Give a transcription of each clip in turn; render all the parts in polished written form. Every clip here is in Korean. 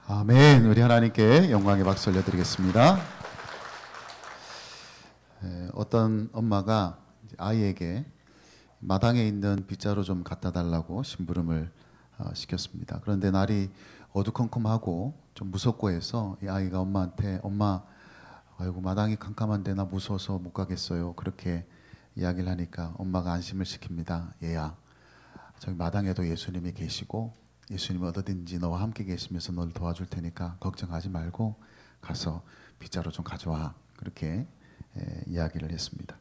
아멘. 우리 하나님께 영광의 박수 올려드리겠습니다. 어떤 엄마가 아이에게 마당에 있는 빗자루 좀 갖다 달라고 심부름을 시켰습니다. 그런데 날이 어두컴컴하고 좀 무섭고 해서 이 아이가 엄마한테 엄마, 아이고 마당이 캄캄한데 나 무서워서 못 가겠어요. 그렇게 이야기를 하니까 엄마가 안심을 시킵니다. 얘야, 저기 마당에도 예수님이 계시고 예수님이 어디든지 너와 함께 계시면서 너를 도와줄 테니까 걱정하지 말고 가서 빗자루 좀 가져와. 그렇게 이야기를 했습니다.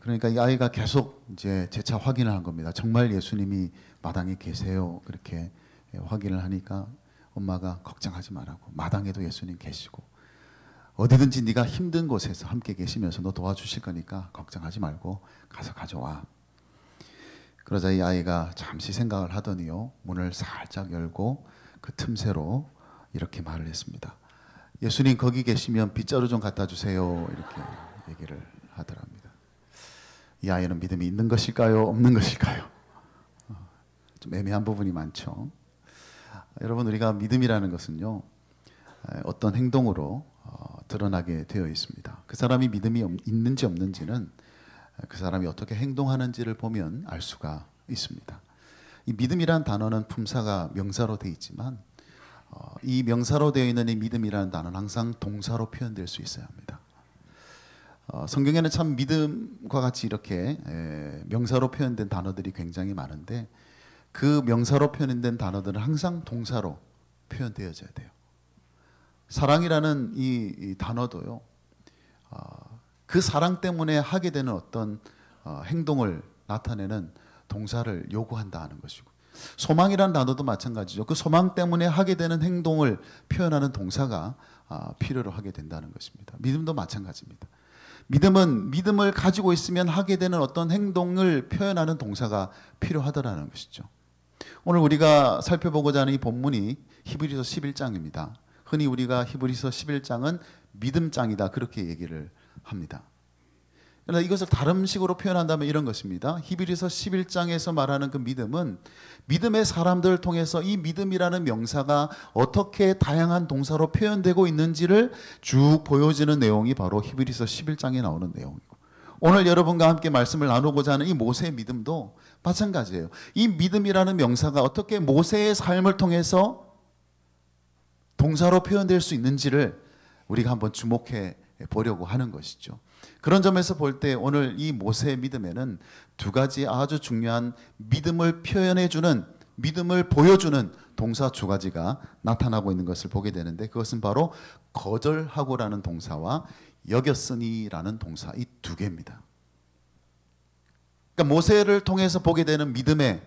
그러니까 이 아이가 계속 이제 재차 확인을 한 겁니다. 정말 예수님이 마당에 계세요. 그렇게 확인을 하니까 엄마가 걱정하지 말라고, 마당에도 예수님 계시고 어디든지 네가 힘든 곳에서 함께 계시면서 너 도와주실 거니까 걱정하지 말고 가서 가져와. 그러자 이 아이가 잠시 생각을 하더니요, 문을 살짝 열고 그 틈새로 이렇게 말을 했습니다. 예수님 거기 계시면 빗자루 좀 갖다 주세요. 이렇게 얘기를 하더랍니다. 이 아이는 믿음이 있는 것일까요? 없는 것일까요? 좀 애매한 부분이 많죠. 여러분, 우리가 믿음이라는 것은요, 어떤 행동으로 드러나게 되어 있습니다. 그 사람이 믿음이 있는지 없는지는 그 사람이 어떻게 행동하는지를 보면 알 수가 있습니다. 이 믿음이란 단어는 품사가 명사로 되어 있지만 이 명사로 되어 있는 이 믿음이라는 단어는 항상 동사로 표현될 수 있어야 합니다. 성경에는 참 믿음과 같이 이렇게 명사로 표현된 단어들이 굉장히 많은데 그 명사로 표현된 단어들은 항상 동사로 표현되어져야 돼요. 사랑이라는 이 단어도요, 그 사랑 때문에 하게 되는 어떤 행동을 나타내는 동사를 요구한다는 것이고, 소망이라는 단어도 마찬가지죠. 그 소망 때문에 하게 되는 행동을 표현하는 동사가 필요로 하게 된다는 것입니다. 믿음도 마찬가지입니다. 믿음은 믿음을 가지고 있으면 하게 되는 어떤 행동을 표현하는 동사가 필요하다는 것이죠. 오늘 우리가 살펴보고자 하는 이 본문이 히브리서 11장입니다. 흔히 우리가 히브리서 11장은 믿음장이다 그렇게 얘기를 합니다. 그러나 이것을 다른 식으로 표현한다면 이런 것입니다. 히브리서 11장에서 말하는 그 믿음은 믿음의 사람들을 통해서 이 믿음이라는 명사가 어떻게 다양한 동사로 표현되고 있는지를 쭉 보여주는 내용이 바로 히브리서 11장에 나오는 내용이고, 오늘 여러분과 함께 말씀을 나누고자 하는 이 모세의 믿음도 마찬가지예요. 이 믿음이라는 명사가 어떻게 모세의 삶을 통해서 동사로 표현될 수 있는지를 우리가 한번 주목해 보려고 하는 것이죠. 그런 점에서 볼 때 오늘 이 모세의 믿음에는 두 가지 아주 중요한 믿음을 표현해주는, 믿음을 보여주는 동사 두 가지가 나타나고 있는 것을 보게 되는데, 그것은 바로 거절하고라는 동사와 여겼으니라는 동사, 이 두 개입니다. 그러니까 모세를 통해서 보게 되는 믿음의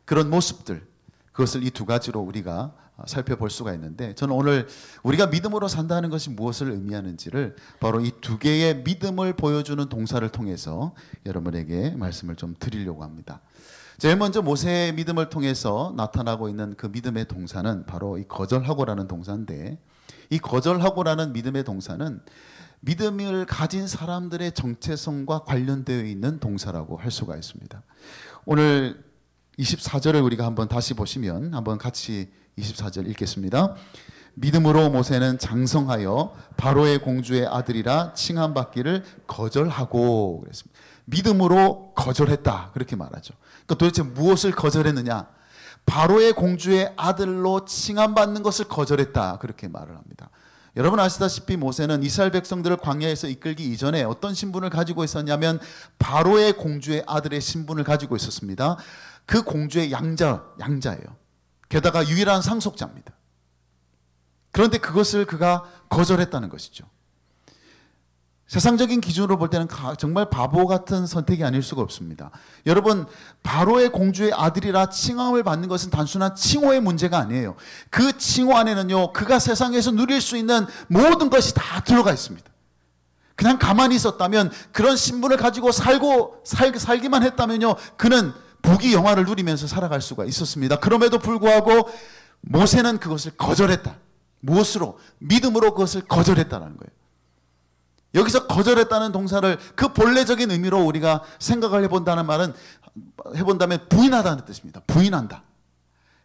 그런 모습들, 그것을 이 두 가지로 우리가 살펴볼 수가 있는데, 저는 오늘 우리가 믿음으로 산다는 것이 무엇을 의미하는지를 바로 이 두 개의 믿음을 보여주는 동사를 통해서 여러분에게 말씀을 좀 드리려고 합니다. 제일 먼저 모세의 믿음을 통해서 나타나고 있는 그 믿음의 동사는 바로 이 거절하고라는 동사인데, 이 거절하고라는 믿음의 동사는 믿음을 가진 사람들의 정체성과 관련되어 있는 동사라고 할 수가 있습니다. 오늘 24절을 우리가 한번 다시 보시면 한번 같이 24절 읽겠습니다. 믿음으로 모세는 장성하여 바로의 공주의 아들이라 칭함받기를 거절하고 그랬습니다. 믿음으로 거절했다 그렇게 말하죠. 그러니까 도대체 무엇을 거절했느냐? 바로의 공주의 아들로 칭함받는 것을 거절했다 그렇게 말을 합니다. 여러분 아시다시피 모세는 이스라엘 백성들을 광야에서 이끌기 이전에 어떤 신분을 가지고 있었냐면 바로의 공주의 아들의 신분을 가지고 있었습니다. 그 공주의 양자예요. 게다가 유일한 상속자입니다. 그런데 그것을 그가 거절했다는 것이죠. 세상적인 기준으로 볼 때는 정말 바보 같은 선택이 아닐 수가 없습니다. 여러분, 바로의 공주의 아들이라 칭함을 받는 것은 단순한 칭호의 문제가 아니에요. 그 칭호 안에는요, 그가 세상에서 누릴 수 있는 모든 것이 다 들어가 있습니다. 그냥 가만히 있었다면, 그런 신분을 가지고 살기만 했다면요, 그는 부귀 영화를 누리면서 살아갈 수가 있었습니다. 그럼에도 불구하고 모세는 그것을 거절했다. 무엇으로? 믿음으로 그것을 거절했다는 거예요. 여기서 거절했다는 동사를 그 본래적인 의미로 우리가 생각을 해본다면 부인하다는 뜻입니다. 부인한다.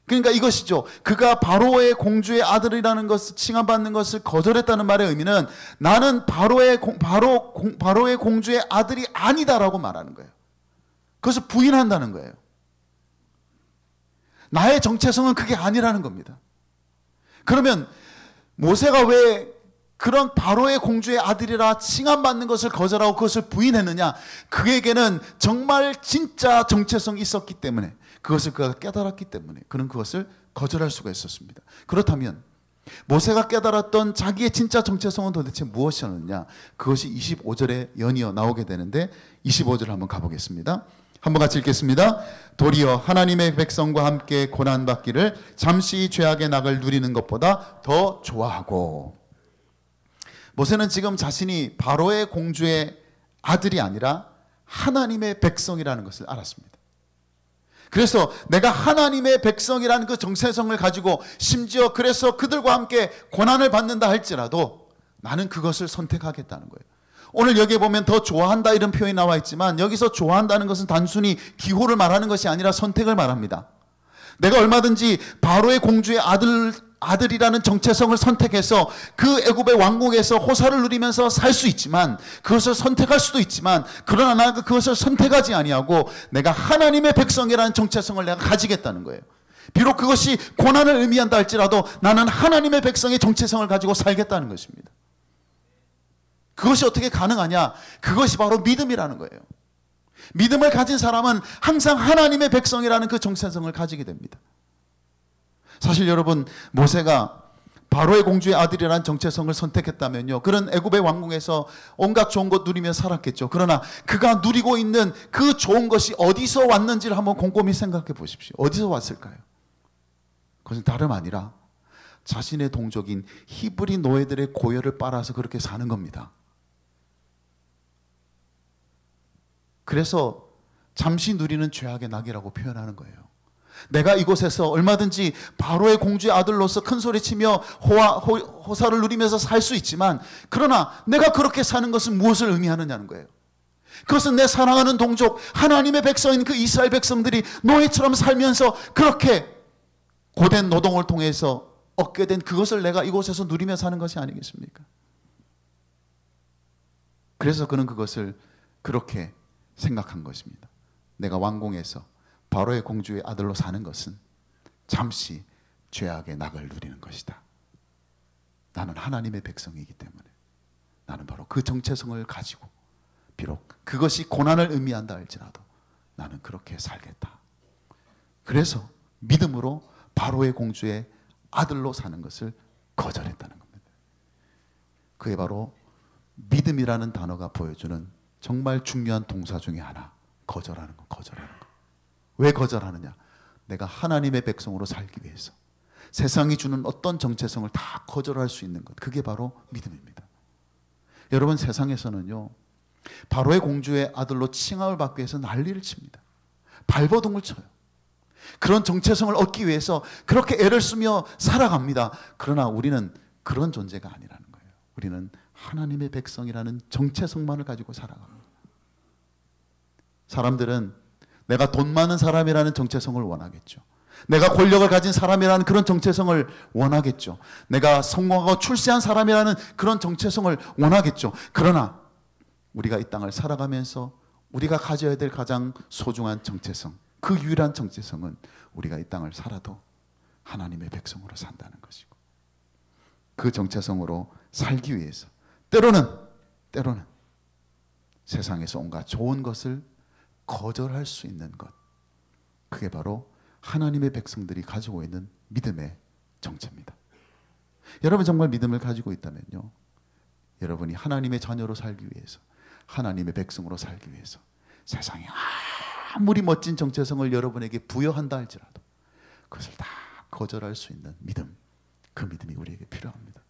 그러니까 이것이죠. 그가 바로의 공주의 아들이라는 것을 칭함받는 것을 거절했다는 말의 의미는 나는 바로의 공주의 아들이 아니다라고 말하는 거예요. 그것을 부인한다는 거예요. 나의 정체성은 그게 아니라는 겁니다. 그러면 모세가 왜 그런 바로의 공주의 아들이라 칭함받는 것을 거절하고 그것을 부인했느냐? 그에게는 정말 진짜 정체성이 있었기 때문에, 그것을 그가 깨달았기 때문에 그는 그것을 거절할 수가 있었습니다. 그렇다면 모세가 깨달았던 자기의 진짜 정체성은 도대체 무엇이었느냐? 그것이 25절에 연이어 나오게 되는데 25절 한번 가보겠습니다. 한번 같이 읽겠습니다. 도리어 하나님의 백성과 함께 고난받기를 잠시 죄악의 낙을 누리는 것보다 더 좋아하고. 모세는 지금 자신이 바로의 공주의 아들이 아니라 하나님의 백성이라는 것을 알았습니다. 그래서 내가 하나님의 백성이라는 그 정체성을 가지고 심지어 그래서 그들과 함께 고난을 받는다 할지라도 나는 그것을 선택하겠다는 거예요. 오늘 여기에 보면 더 좋아한다 이런 표현이 나와 있지만 여기서 좋아한다는 것은 단순히 기호를 말하는 것이 아니라 선택을 말합니다. 내가 얼마든지 바로의 공주의 아들이라는 정체성을 선택해서 그 애굽의 왕국에서 호사를 누리면서 살 수 있지만, 그것을 선택할 수도 있지만, 그러나 나는 그것을 선택하지 아니하고 내가 하나님의 백성이라는 정체성을 내가 가지겠다는 거예요. 비록 그것이 고난을 의미한다 할지라도 나는 하나님의 백성의 정체성을 가지고 살겠다는 것입니다. 그것이 어떻게 가능하냐? 그것이 바로 믿음이라는 거예요. 믿음을 가진 사람은 항상 하나님의 백성이라는 그 정체성을 가지게 됩니다. 사실 여러분, 모세가 바로의 공주의 아들이라는 정체성을 선택했다면요, 그런 애굽의 왕궁에서 온갖 좋은 것 누리며 살았겠죠. 그러나 그가 누리고 있는 그 좋은 것이 어디서 왔는지를 한번 곰곰이 생각해 보십시오. 어디서 왔을까요? 그것은 다름 아니라 자신의 동족인 히브리 노예들의 고열을 빨아서 그렇게 사는 겁니다. 그래서 잠시 누리는 죄악의 낙이라고 표현하는 거예요. 내가 이곳에서 얼마든지 바로의 공주의 아들로서 큰 소리치며 호사를 누리면서 살 수 있지만, 그러나 내가 그렇게 사는 것은 무엇을 의미하느냐는 거예요. 그것은 내 사랑하는 동족 하나님의 백성인 그 이스라엘 백성들이 노예처럼 살면서 그렇게 고된 노동을 통해서 얻게 된 그것을 내가 이곳에서 누리며 사는 것이 아니겠습니까? 그래서 그는 그것을 그렇게 생각한 것입니다. 내가 왕궁에서 바로의 공주의 아들로 사는 것은 잠시 죄악의 낙을 누리는 것이다. 나는 하나님의 백성이기 때문에 나는 바로 그 정체성을 가지고, 비록 그것이 고난을 의미한다 할지라도 나는 그렇게 살겠다. 그래서 믿음으로 바로의 공주의 아들로 사는 것을 거절했다는 겁니다. 그게 바로 믿음이라는 단어가 보여주는 정말 중요한 동사 중에 하나, 거절하는 것, 거절하는 것. 왜 거절하느냐? 내가 하나님의 백성으로 살기 위해서 세상이 주는 어떤 정체성을 다 거절할 수 있는 것, 그게 바로 믿음입니다. 여러분, 세상에서는요, 바로의 공주의 아들로 칭함을 받기 위해서 난리를 칩니다. 발버둥을 쳐요. 그런 정체성을 얻기 위해서 그렇게 애를 쓰며 살아갑니다. 그러나 우리는 그런 존재가 아니라는 거예요. 우리는 하나님의 백성이라는 정체성만을 가지고 살아갑니다. 사람들은 내가 돈 많은 사람이라는 정체성을 원하겠죠. 내가 권력을 가진 사람이라는 그런 정체성을 원하겠죠. 내가 성공하고 출세한 사람이라는 그런 정체성을 원하겠죠. 그러나 우리가 이 땅을 살아가면서 우리가 가져야 될 가장 소중한 정체성, 그 유일한 정체성은 우리가 이 땅을 살아도 하나님의 백성으로 산다는 것이고, 그 정체성으로 살기 위해서 때로는 세상에서 온갖 좋은 것을 거절할 수 있는 것, 그게 바로 하나님의 백성들이 가지고 있는 믿음의 정체입니다. 여러분 정말 믿음을 가지고 있다면요, 여러분이 하나님의 자녀로 살기 위해서, 하나님의 백성으로 살기 위해서 세상에 아무리 멋진 정체성을 여러분에게 부여한다 할지라도 그것을 다 거절할 수 있는 믿음, 그 믿음이 우리에게 필요합니다.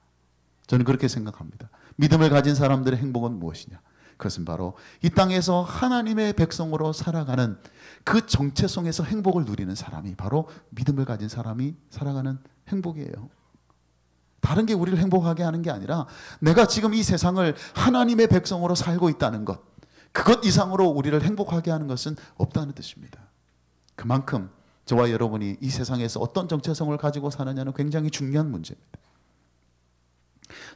저는 그렇게 생각합니다. 믿음을 가진 사람들의 행복은 무엇이냐? 그것은 바로 이 땅에서 하나님의 백성으로 살아가는 그 정체성에서 행복을 누리는 사람이 바로 믿음을 가진 사람이 살아가는 행복이에요. 다른 게 우리를 행복하게 하는 게 아니라 내가 지금 이 세상을 하나님의 백성으로 살고 있다는 것, 그것 이상으로 우리를 행복하게 하는 것은 없다는 뜻입니다. 그만큼 저와 여러분이 이 세상에서 어떤 정체성을 가지고 사느냐는 굉장히 중요한 문제입니다.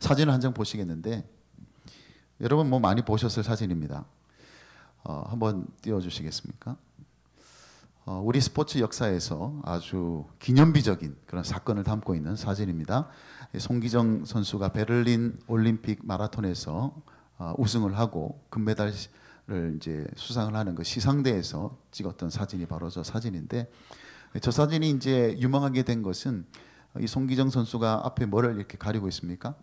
사진을 한 장 보시겠는데, 여러분 뭐 많이 보셨을 사진입니다. 한번 띄워주시겠습니까? 우리 스포츠 역사에서 아주 기념비적인 그런 사건을 담고 있는 사진입니다. 송기정 선수가 베를린 올림픽 마라톤에서 우승을 하고 금메달을 이제 수상을 하는 그 시상대에서 찍었던 사진이 바로 저 사진인데, 저 사진이 이제 유명하게 된 것은 이 송기정 선수가 앞에 뭐를 이렇게 가리고 있습니까?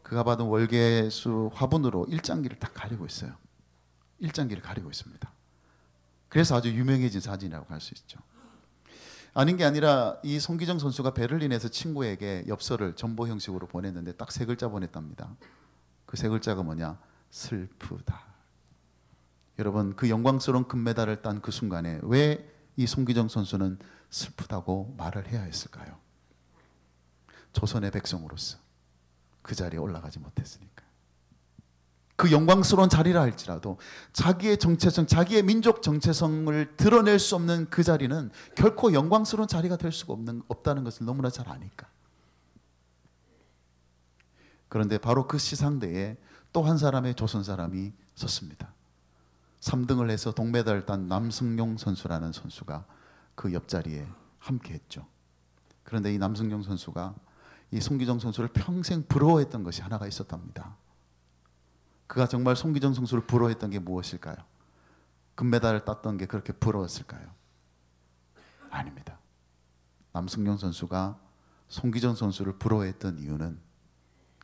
그가 받은 월계수 화분으로 일장기를 딱 가리고 있어요. 일장기를 가리고 있습니다. 그래서 아주 유명해진 사진이라고 할 수 있죠. 아닌 게 아니라 이 송기정 선수가 베를린에서 친구에게 엽서를 전보 형식으로 보냈는데 딱 세 글자 보냈답니다. 그 세 글자가 뭐냐? 슬프다. 여러분, 그 영광스러운 금메달을 딴 그 순간에 왜 이 송기정 선수는 슬프다고 말을 해야 했을까요? 조선의 백성으로서 그 자리에 올라가지 못했으니까. 그 영광스러운 자리라 할지라도 자기의 정체성, 자기의 민족 정체성을 드러낼 수 없는 그 자리는 결코 영광스러운 자리가 될 수가 없다는 것을 너무나 잘 아니까. 그런데 바로 그 시상대에 또 한 사람의 조선 사람이 섰습니다. 3등을 해서 동메달을 딴 남승용 선수라는 선수가 그 옆자리에 함께 했죠. 그런데 이 남승용 선수가 이 송기정 선수를 평생 부러워했던 것이 하나가 있었답니다. 그가 정말 송기정 선수를 부러워했던 게 무엇일까요? 금메달을 땄던 게 그렇게 부러웠을까요? 아닙니다. 남승용 선수가 송기정 선수를 부러워했던 이유는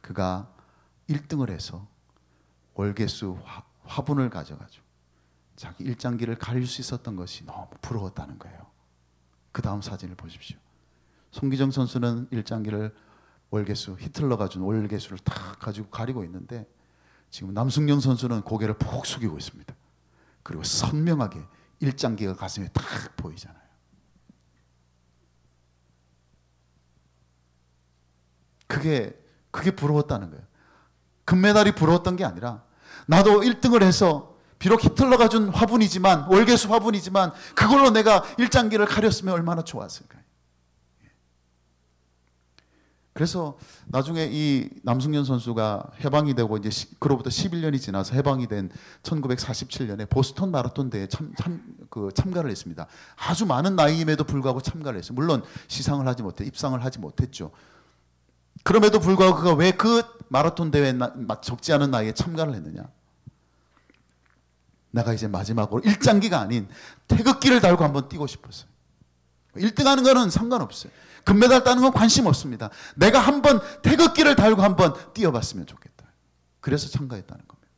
그가 1등을 해서 월계수 화분을 가져가지고 자기 일장기를 가릴 수 있었던 것이 너무 부러웠다는 거예요. 그 다음 사진을 보십시오. 송기정 선수는 일장기를 월계수, 히틀러가 준 월계수를 다 가지고 가리고 있는데 지금 남승용 선수는 고개를 푹 숙이고 있습니다. 그리고 선명하게 일장기가 가슴에 딱 보이잖아요. 그게 부러웠다는 거예요. 금메달이 부러웠던 게 아니라 나도 1등을 해서 비록 히틀러가 준 화분이지만, 월계수 화분이지만 그걸로 내가 일장기를 가렸으면 얼마나 좋았을까요? 그래서 나중에 이 남승현 선수가 해방이 되고 이제 그로부터 11년이 지나서 해방이 된 1947년에 보스턴 마라톤 대회에 참가를 했습니다. 아주 많은 나이임에도 불구하고 참가를 했어요. 물론 시상을 하지 못해 입상을 하지 못했죠. 그럼에도 불구하고 그가 왜 그 마라톤 대회에 적지 않은 나이에 참가를 했느냐? 내가 이제 마지막으로 일장기가 아닌 태극기를 달고 한번 뛰고 싶었어요. 1등하는 거는 상관없어요. 금메달 따는 건 관심 없습니다. 내가 한번 태극기를 달고 한번 뛰어봤으면 좋겠다. 그래서 참가했다는 겁니다.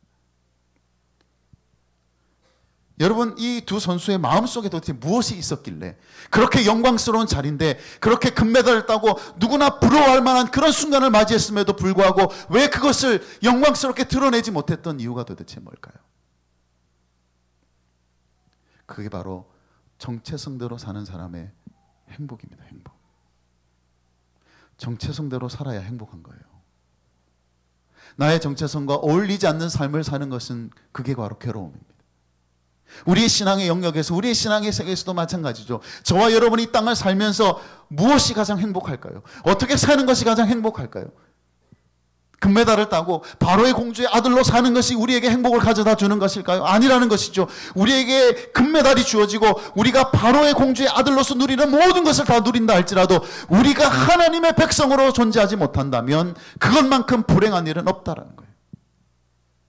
여러분, 이 두 선수의 마음속에 도대체 무엇이 있었길래 그렇게 영광스러운 자리인데 그렇게 금메달을 따고 누구나 부러워할 만한 그런 순간을 맞이했음에도 불구하고 왜 그것을 영광스럽게 드러내지 못했던 이유가 도대체 뭘까요? 그게 바로 정체성대로 사는 사람의 행복입니다. 행복. 정체성대로 살아야 행복한 거예요. 나의 정체성과 어울리지 않는 삶을 사는 것은 그게 바로 괴로움입니다. 우리의 신앙의 영역에서, 우리의 신앙의 세계에서도 마찬가지죠. 저와 여러분이 이 땅을 살면서 무엇이 가장 행복할까요? 어떻게 사는 것이 가장 행복할까요? 금메달을 따고 바로의 공주의 아들로 사는 것이 우리에게 행복을 가져다 주는 것일까요? 아니라는 것이죠. 우리에게 금메달이 주어지고 우리가 바로의 공주의 아들로서 누리는 모든 것을 다 누린다 할지라도 우리가 하나님의 백성으로 존재하지 못한다면 그것만큼 불행한 일은 없다라는 거예요.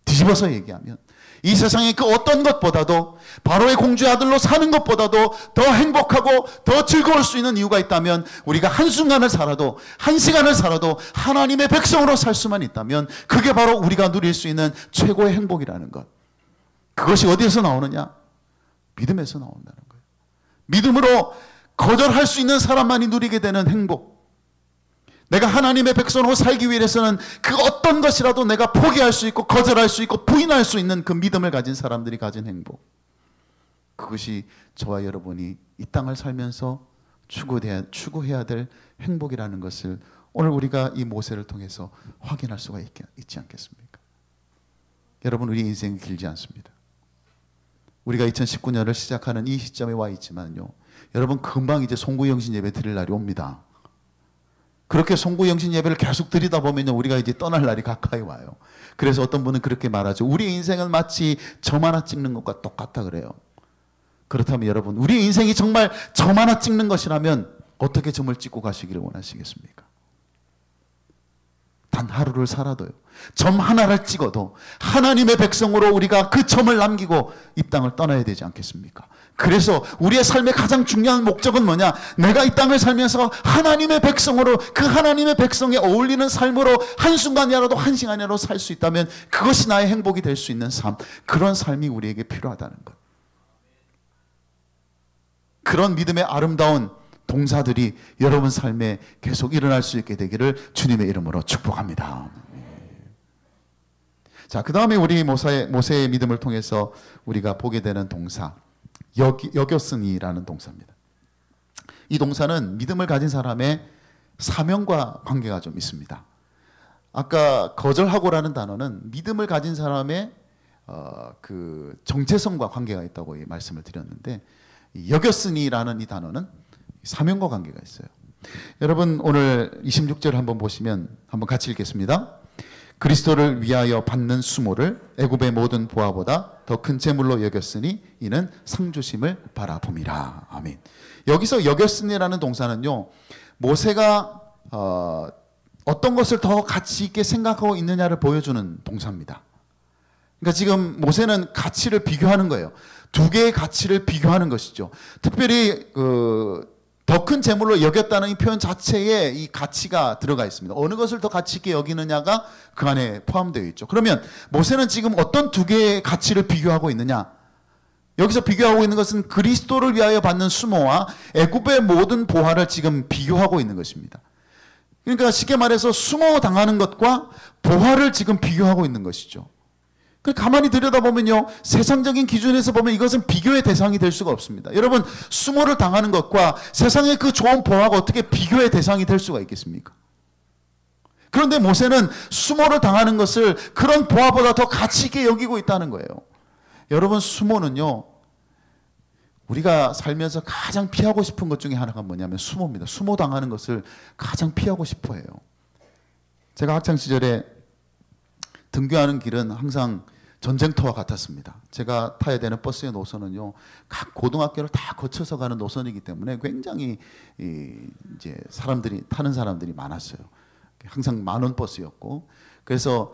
뒤집어서 얘기하면 이 세상의 그 어떤 것보다도 바로의 공주의 아들로 사는 것보다도 더 행복하고 더 즐거울 수 있는 이유가 있다면 우리가 한순간을 살아도 한 시간을 살아도 하나님의 백성으로 살 수만 있다면 그게 바로 우리가 누릴 수 있는 최고의 행복이라는 것. 그것이 어디에서 나오느냐? 믿음에서 나온다는 거예요. 믿음으로 거절할 수 있는 사람만이 누리게 되는 행복. 내가 하나님의 백성으로 살기 위해서는 그 어떤 것이라도 내가 포기할 수 있고 거절할 수 있고 부인할 수 있는 그 믿음을 가진 사람들이 가진 행복. 그것이 저와 여러분이 이 땅을 살면서 추구해야 될 행복이라는 것을 오늘 우리가 이 모세를 통해서 확인할 수가 있지 않겠습니까? 여러분, 우리 인생이 길지 않습니다. 우리가 2019년을 시작하는 이 시점에 와 있지만요, 여러분 금방 이제 송구영신 예배 드릴 날이 옵니다. 그렇게 송구영신 예배를 계속 드리다 보면 우리가 이제 떠날 날이 가까이 와요. 그래서 어떤 분은 그렇게 말하죠. 우리 인생은 마치 점 하나 찍는 것과 똑같다 그래요. 그렇다면 여러분, 우리 인생이 정말 점 하나 찍는 것이라면 어떻게 점을 찍고 가시기를 원하시겠습니까? 단 하루를 살아도요, 점 하나를 찍어도 하나님의 백성으로 우리가 그 점을 남기고 이 땅을 떠나야 되지 않겠습니까? 그래서 우리의 삶의 가장 중요한 목적은 뭐냐? 내가 이 땅을 살면서 하나님의 백성으로, 그 하나님의 백성에 어울리는 삶으로 한순간이라도, 한 시간이라도 살 수 있다면 그것이 나의 행복이 될 수 있는 삶, 그런 삶이 우리에게 필요하다는 것. 그런 믿음의 아름다운 동사들이 여러분 삶에 계속 일어날 수 있게 되기를 주님의 이름으로 축복합니다. 자, 그 다음에 우리 모세의 믿음을 통해서 우리가 보게 되는 동사, 여겼으니라는 동사입니다. 이 동사는 믿음을 가진 사람의 사명과 관계가 좀 있습니다. 아까 거절하고라는 단어는 믿음을 가진 사람의 그 정체성과 관계가 있다고 말씀을 드렸는데, 여겼으니라는 이 단어는 사명과 관계가 있어요. 여러분 오늘 26절 한번 보시면 한번 같이 읽겠습니다. 그리스도를 위하여 받는 수모를 애굽의 모든 보화보다 더 큰 재물로 여겼으니 이는 상 주심을 바라봄이라. 아멘. 여기서 여겼으니라는 동사는요, 모세가 어떤 것을 더 가치 있게 생각하고 있느냐를 보여주는 동사입니다. 그러니까 지금 모세는 가치를 비교하는 거예요. 두 개의 가치를 비교하는 것이죠. 특별히 더 큰 재물로 여겼다는 이 표현 자체에 이 가치가 들어가 있습니다. 어느 것을 더 가치 있게 여기느냐가 그 안에 포함되어 있죠. 그러면 모세는 지금 어떤 두 개의 가치를 비교하고 있느냐? 여기서 비교하고 있는 것은 그리스도를 위하여 받는 수모와 애굽의 모든 보화를 지금 비교하고 있는 것입니다. 그러니까 쉽게 말해서 수모 당하는 것과 보화를 지금 비교하고 있는 것이죠. 가만히 들여다보면요, 세상적인 기준에서 보면 이것은 비교의 대상이 될 수가 없습니다. 여러분, 수모를 당하는 것과 세상의 그 좋은 보화가 어떻게 비교의 대상이 될 수가 있겠습니까? 그런데 모세는 수모를 당하는 것을 그런 보화보다 더 가치 있게 여기고 있다는 거예요. 여러분, 수모는요, 우리가 살면서 가장 피하고 싶은 것 중에 하나가 뭐냐면 수모입니다. 수모 당하는 것을 가장 피하고 싶어 해요. 제가 학창시절에 등교하는 길은 항상 전쟁터와 같았습니다. 제가 타야 되는 버스의 노선은요, 각 고등학교를 다 거쳐서 가는 노선이기 때문에 굉장히 이제 타는 사람들이 많았어요. 항상 만원 버스였고, 그래서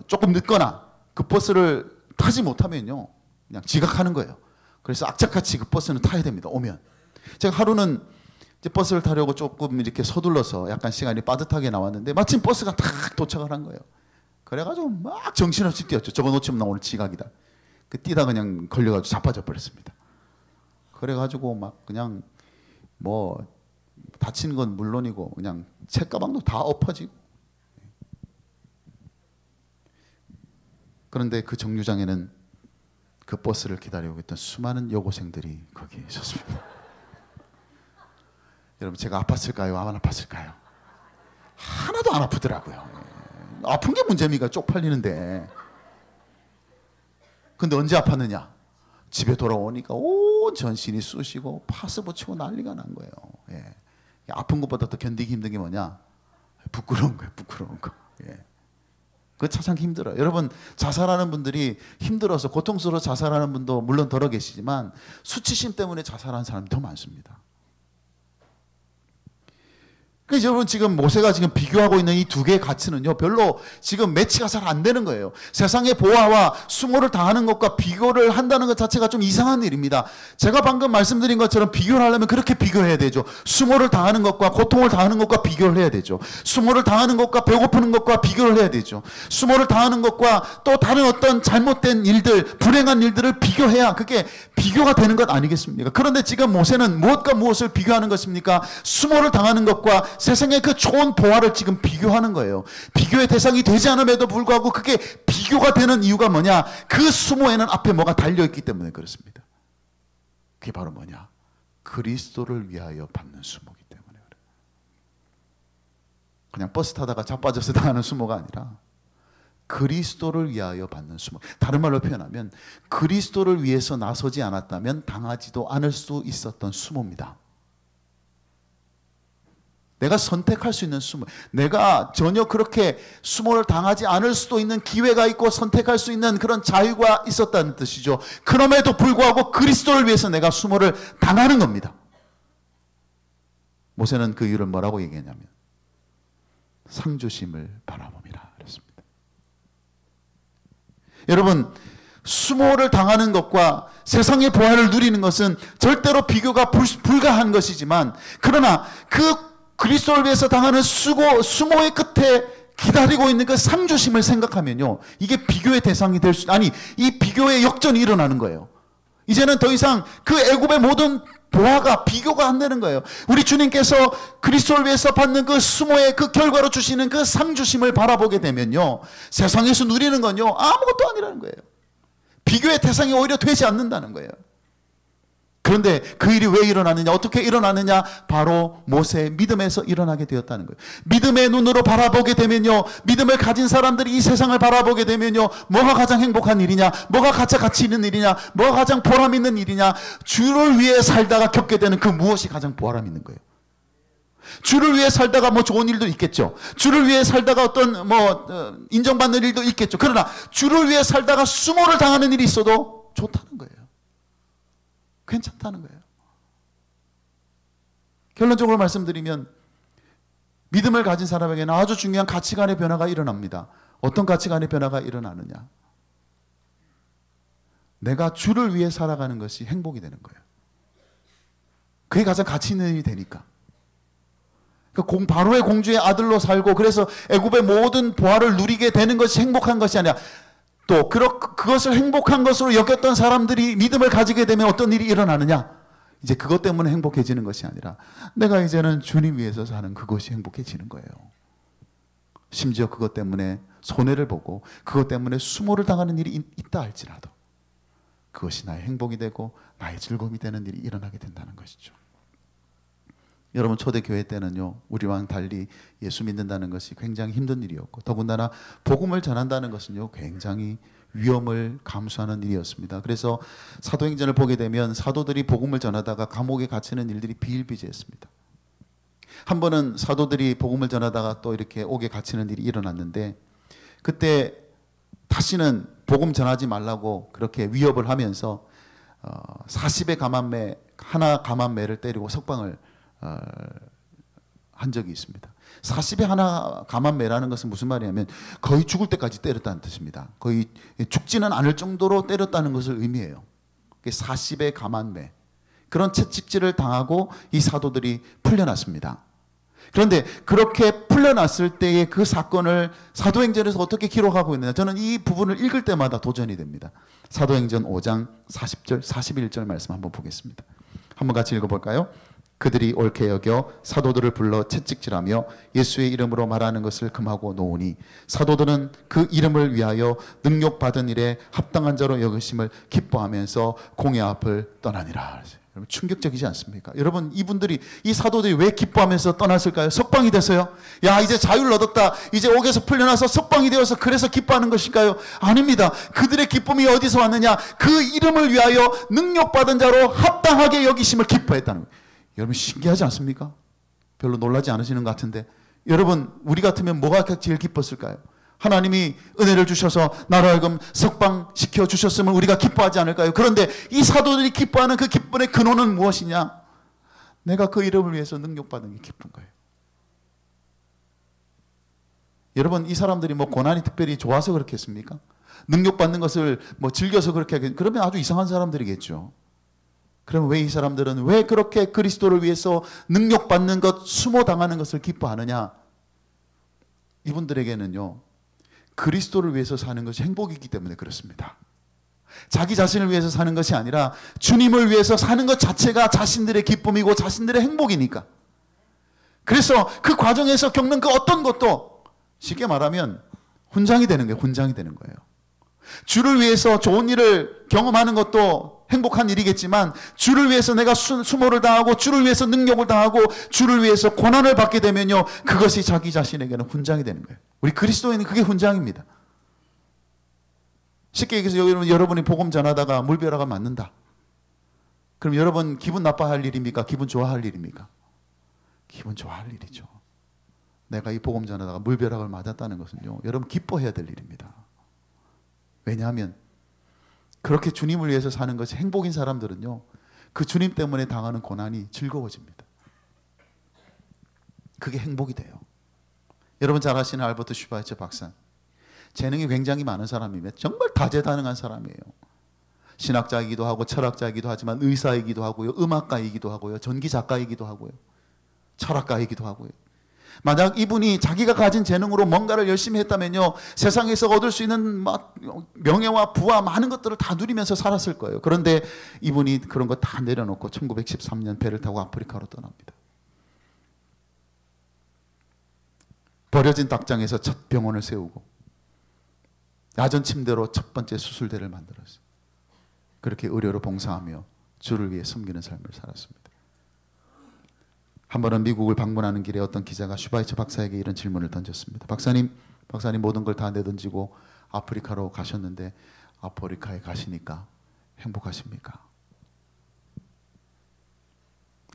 조금 늦거나 그 버스를 타지 못하면요, 그냥 지각하는 거예요. 그래서 악착같이 그 버스는 타야 됩니다. 오면 제가 하루는 이제 버스를 타려고 조금 이렇게 서둘러서 약간 시간이 빠듯하게 나왔는데 마침 버스가 탁 도착을 한 거예요. 그래가지고 막 정신없이 뛰었죠. 저거 놓치면 나 오늘 지각이다. 뛰다 그냥 걸려가지고 자빠져 버렸습니다. 그래가지고 막 그냥 뭐 다친 건 물론이고 그냥 책가방도 다 엎어지고. 그런데 그 정류장에는 그 버스를 기다리고 있던 수많은 여고생들이 거기에 있었습니다. 여러분, 제가 아팠을까요? 안 아팠을까요? 하나도 안 아프더라고요. 아픈 게 문제입니까? 쪽팔리는데. 근데 언제 아팠느냐? 집에 돌아오니까 온 전신이 쑤시고 파스 붙이고 난리가 난 거예요. 예. 아픈 것보다 더 견디기 힘든 게 뭐냐? 부끄러운 거예요. 부끄러운 거. 예. 그거 참 힘들어요. 여러분, 자살하는 분들이 힘들어서 고통스러워 자살하는 분도 물론 덜어 계시지만 수치심 때문에 자살하는 사람이 더 많습니다. 그래서 여러분, 지금 모세가 지금 비교하고 있는 이 두 개의 가치는요, 별로 지금 매치가 잘 안 되는 거예요. 세상의 보화와 수모를 당하는 것과 비교를 한다는 것 자체가 좀 이상한 일입니다. 제가 방금 말씀드린 것처럼 비교를 하려면 그렇게 비교해야 되죠. 수모를 당하는 것과 고통을 당하는 것과 비교를 해야 되죠. 수모를 당하는 것과 배고프는 것과 비교를 해야 되죠. 수모를 당하는 것과 또 다른 어떤 잘못된 일들, 불행한 일들을 비교해야 그게 비교가 되는 것 아니겠습니까? 그런데 지금 모세는 무엇과 무엇을 비교하는 것입니까? 수모를 당하는 것과 세상의 그 좋은 보화를 지금 비교하는 거예요. 비교의 대상이 되지 않음에도 불구하고 그게 비교가 되는 이유가 뭐냐? 그 수모에는 앞에 뭐가 달려있기 때문에 그렇습니다. 그게 바로 뭐냐? 그리스도를 위하여 받는 수모이기 때문에 그래요. 그냥 버스 타다가 자빠져서 당하는 수모가 아니라 그리스도를 위하여 받는 수모. 다른 말로 표현하면 그리스도를 위해서 나서지 않았다면 당하지도 않을 수 있었던 수모입니다. 내가 선택할 수 있는 수모, 내가 전혀 그렇게 수모를 당하지 않을 수도 있는 기회가 있고 선택할 수 있는 그런 자유가 있었다는 뜻이죠. 그럼에도 불구하고 그리스도를 위해서 내가 수모를 당하는 겁니다. 모세는 그 이유를 뭐라고 얘기했냐면 상주심을 바라봅니다 그랬습니다. 여러분, 수모를 당하는 것과 세상의 보화를 누리는 것은 절대로 비교가 불가한 것이지만, 그러나 그 그리스도를 위해서 당하는 수모의 끝에 기다리고 있는 그 상주심을 생각하면요, 이게 비교의 대상이 될 수, 아니, 이 비교의 역전이 일어나는 거예요. 이제는 더 이상 그 애굽의 모든 보화가 비교가 안 되는 거예요. 우리 주님께서 그리스도를 위해서 받는 그 수모의 그 결과로 주시는 그 상주심을 바라보게 되면요, 세상에서 누리는 건요 아무것도 아니라는 거예요. 비교의 대상이 오히려 되지 않는다는 거예요. 그런데 그 일이 왜 일어나느냐, 어떻게 일어나느냐, 바로 모세의 믿음에서 일어나게 되었다는 거예요. 믿음의 눈으로 바라보게 되면요, 믿음을 가진 사람들이 이 세상을 바라보게 되면요, 뭐가 가장 행복한 일이냐, 뭐가 가장 가치 있는 일이냐, 뭐가 가장 보람 있는 일이냐, 주를 위해 살다가 겪게 되는 그 무엇이 가장 보람 있는 거예요. 주를 위해 살다가 뭐 좋은 일도 있겠죠. 주를 위해 살다가 어떤 인정받는 일도 있겠죠. 그러나 주를 위해 살다가 수모를 당하는 일이 있어도 좋다는 거예요. 괜찮다는 거예요. 결론적으로 말씀드리면 믿음을 가진 사람에게는 아주 중요한 가치관의 변화가 일어납니다. 어떤 가치관의 변화가 일어나느냐, 내가 주를 위해 살아가는 것이 행복이 되는 거예요. 그게 가장 가치 있는 일이 되니까. 바로의 공주의 아들로 살고, 그래서 애굽의 모든 보화를 누리게 되는 것이 행복한 것이 아니라, 또 그것을 행복한 것으로 여겼던 사람들이 믿음을 가지게 되면 어떤 일이 일어나느냐, 이제 그것 때문에 행복해지는 것이 아니라 내가 이제는 주님 위해서 사는 그것이 행복해지는 거예요. 심지어 그것 때문에 손해를 보고 그것 때문에 수모를 당하는 일이 있다 할지라도 그것이 나의 행복이 되고 나의 즐거움이 되는 일이 일어나게 된다는 것이죠. 여러분, 초대교회 때는요, 우리와는 달리 예수 믿는다는 것이 굉장히 힘든 일이었고, 더군다나 복음을 전한다는 것은요, 굉장히 위험을 감수하는 일이었습니다. 그래서 사도행전을 보게 되면 사도들이 복음을 전하다가 감옥에 갇히는 일들이 비일비재했습니다. 한 번은 사도들이 복음을 전하다가 또 이렇게 옥에 갇히는 일이 일어났는데, 그때 다시는 복음 전하지 말라고 그렇게 위협을 하면서 40의 가만매, 하나 가만매를 때리고 석방을 한 적이 있습니다. 40에 하나 가만매라는 것은 무슨 말이냐면 거의 죽을 때까지 때렸다는 뜻입니다. 거의 죽지는 않을 정도로 때렸다는 것을 의미해요. 40의 가만매, 그런 채찍질을 당하고 이 사도들이 풀려났습니다. 그런데 그렇게 풀려났을 때의 그 사건을 사도행전에서 어떻게 기록하고 있느냐, 저는 이 부분을 읽을 때마다 도전이 됩니다. 사도행전 5장 40절 41절 말씀 한번 보겠습니다. 한번 같이 읽어볼까요? 그들이 옳게 여겨 사도들을 불러 채찍질하며 예수의 이름으로 말하는 것을 금하고 놓으니 사도들은 그 이름을 위하여 능욕받은 일에 합당한 자로 여기심을 기뻐하면서 공회 앞을 떠나니라. 여러분, 충격적이지 않습니까? 여러분, 이분들이, 이 사도들이 왜 기뻐하면서 떠났을까요? 석방이 돼서요? 야, 이제 자유를 얻었다, 이제 옥에서 풀려나서 석방이 되어서 그래서 기뻐하는 것일까요? 아닙니다. 그들의 기쁨이 어디서 왔느냐, 그 이름을 위하여 능욕받은 자로 합당하게 여기심을 기뻐했다는 거예요. 여러분, 신기하지 않습니까? 별로 놀라지 않으시는 것 같은데, 여러분, 우리 같으면 뭐가 제일 기뻤을까요? 하나님이 은혜를 주셔서 나로 하여금 석방시켜 주셨으면 우리가 기뻐하지 않을까요? 그런데 이 사도들이 기뻐하는 그 기쁨의 근원은 무엇이냐? 내가 그 이름을 위해서 능력받는 게 기쁜 거예요. 여러분, 이 사람들이 뭐 고난이 특별히 좋아서 그렇게 했습니까? 능력받는 것을 뭐 즐겨서 그렇게 하겠, 그러면 아주 이상한 사람들이겠죠. 그럼 왜 이 사람들은 왜 그렇게 그리스도를 위해서 능력받는 것, 수모당하는 것을 기뻐하느냐? 이분들에게는요, 그리스도를 위해서 사는 것이 행복이기 때문에 그렇습니다. 자기 자신을 위해서 사는 것이 아니라 주님을 위해서 사는 것 자체가 자신들의 기쁨이고 자신들의 행복이니까. 그래서 그 과정에서 겪는 그 어떤 것도 쉽게 말하면 훈장이 되는 거예요. 훈장이 되는 거예요. 주를 위해서 좋은 일을 경험하는 것도 행복한 일이겠지만, 주를 위해서 내가 수모를 당하고 주를 위해서 능력을 당하고 주를 위해서 고난을 받게 되면요, 그것이 자기 자신에게는 훈장이 되는 거예요. 우리 그리스도인은 그게 훈장입니다. 쉽게 얘기해서 여러분이 복음 전하다가 물벼락을 맞는다. 그럼 여러분 기분 나빠할 일입니까? 기분 좋아할 일입니까? 기분 좋아할 일이죠. 내가 이 복음 전하다가 물벼락을 맞았다는 것은요, 여러분 기뻐해야 될 일입니다. 왜냐하면 그렇게 주님을 위해서 사는 것이 행복인 사람들은요, 그 주님 때문에 당하는 고난이 즐거워집니다. 그게 행복이 돼요. 여러분 잘 아시는 알버트 슈바이처 박사, 재능이 굉장히 많은 사람이며 정말 다재다능한 사람이에요. 신학자이기도 하고 철학자이기도 하지만 의사이기도 하고요, 음악가이기도 하고요, 전기 작가이기도 하고요, 철학가이기도 하고요. 만약 이분이 자기가 가진 재능으로 뭔가를 열심히 했다면요, 세상에서 얻을 수 있는 막 명예와 부와 많은 것들을 다 누리면서 살았을 거예요. 그런데 이분이 그런 거 다 내려놓고 1913년 배를 타고 아프리카로 떠납니다. 버려진 닭장에서 첫 병원을 세우고 야전 침대로 첫 번째 수술대를 만들었어요. 그렇게 의료로 봉사하며 주를 위해 섬기는 삶을 살았습니다. 한 번은 미국을 방문하는 길에 어떤 기자가 슈바이처 박사에게 이런 질문을 던졌습니다. 박사님 모든 걸 다 내던지고 아프리카로 가셨는데 아프리카에 가시니까 행복하십니까?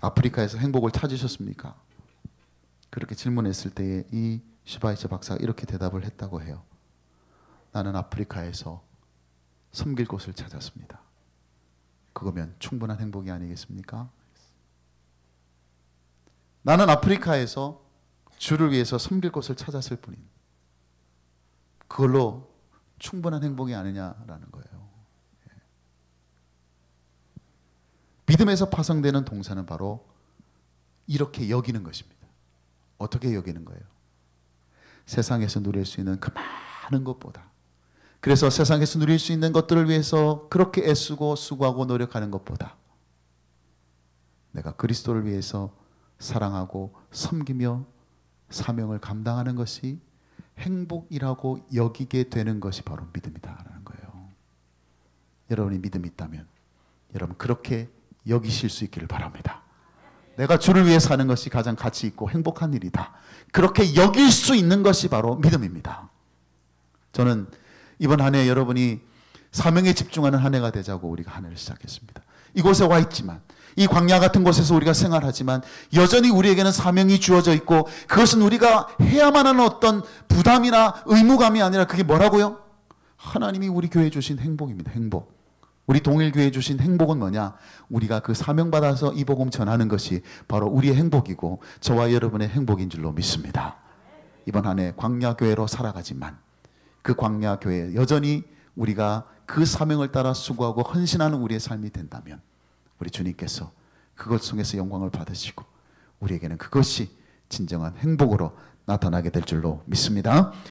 아프리카에서 행복을 찾으셨습니까? 그렇게 질문했을 때에 이 슈바이처 박사가 이렇게 대답을 했다고 해요. 나는 아프리카에서 섬길 곳을 찾았습니다. 그거면 충분한 행복이 아니겠습니까? 나는 아프리카에서 주를 위해서 섬길 곳을 찾았을 뿐인, 그걸로 충분한 행복이 아니냐라는 거예요. 믿음에서 파생되는 동사는 바로 이렇게 여기는 것입니다. 어떻게 여기는 거예요? 세상에서 누릴 수 있는 그 많은 것보다, 그래서 세상에서 누릴 수 있는 것들을 위해서 그렇게 애쓰고 수고하고 노력하는 것보다 내가 그리스도를 위해서 사랑하고 섬기며 사명을 감당하는 것이 행복이라고 여기게 되는 것이 바로 믿음이다라는 거예요. 여러분이 믿음이 있다면 여러분 그렇게 여기실 수 있기를 바랍니다. 내가 주를 위해 사는 것이 가장 가치 있고 행복한 일이다. 그렇게 여길 수 있는 것이 바로 믿음입니다. 저는 이번 한 해 여러분이 사명에 집중하는 한 해가 되자고 우리가 한 해를 시작했습니다. 이곳에 와 있지만, 이 광야 같은 곳에서 우리가 생활하지만 여전히 우리에게는 사명이 주어져 있고, 그것은 우리가 해야만 하는 어떤 부담이나 의무감이 아니라 그게 뭐라고요? 하나님이 우리 교회에 주신 행복입니다. 행복. 우리 동일교회에 주신 행복은 뭐냐? 우리가 그 사명받아서 이 복음 전하는 것이 바로 우리의 행복이고 저와 여러분의 행복인 줄로 믿습니다. 이번 한 해 광야교회로 살아가지만 그 광야교회 여전히 우리가 그 사명을 따라 수고하고 헌신하는 우리의 삶이 된다면 우리 주님께서 그것 속에서 영광을 받으시고 우리에게는 그것이 진정한 행복으로 나타나게 될 줄로 믿습니다.